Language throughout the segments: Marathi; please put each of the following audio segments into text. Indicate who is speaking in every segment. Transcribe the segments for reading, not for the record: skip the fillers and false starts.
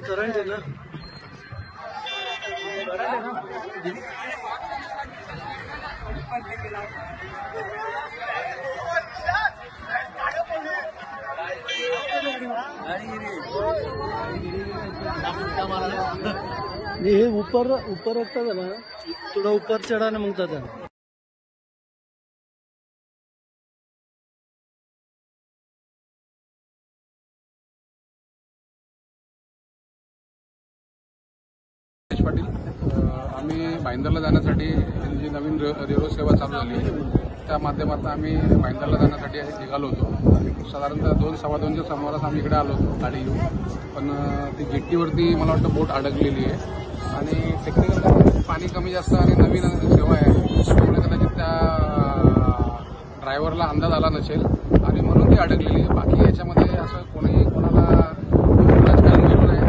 Speaker 1: करंट है ना। ये ऊपर रखता था ना, थोड़ा ऊपर चढ़ाना मांगता था।
Speaker 2: पाटील, आम्ही भाईंदरला जाण्यासाठी जी नवीन रेल्वे सेवा चालू झाली आहे त्या माध्यमातून आम्ही भाईंदरला जाण्यासाठी निघालो होतो। साधारणतः 2-2:15च्या सुमारास आम्ही इकडे आलो होतो गाडी घेऊन, पण ती जेट्टीवरती मला वाटतं बोट अडकलेली आहे आणि टेक्निकल पाणी कमी जास्त आणि नवीन सेवा आहे त्यामुळे कदाचित त्या ड्रायव्हरला अंदाज आला नसेल आणि म्हणून ती अडकलेली आहे। बाकी याच्यामध्ये असं कोणाला करून गेलो नाही,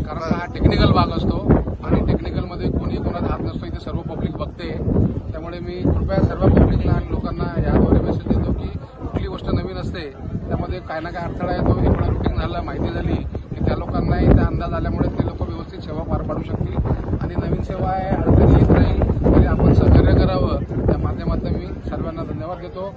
Speaker 2: कारण हा टेक्निकल भाग असतो आणि टेक्निकलमध्ये कोणी कोणाचा हात नसतो, इथे सर्व पब्लिक बघते। त्यामुळे मी कृपया सर्व पब्लिकला आणि लोकांना याद्वारे मेसेज देतो की कुठली गोष्ट नवीन असते त्यामध्ये काय ना काय अडथळा येतो। एकदा रुटीन झालं, माहिती झाली की त्या लोकांनाही त्या अंदाज आल्यामुळे ते लोक व्यवस्थित सेवा पार पाडू शकतील आणि नवीन सेवा आहे, अडचणी येत राहील तरी आपण सहकार्य करावं। त्या माध्यमातून मी सर्वांना धन्यवाद देतो।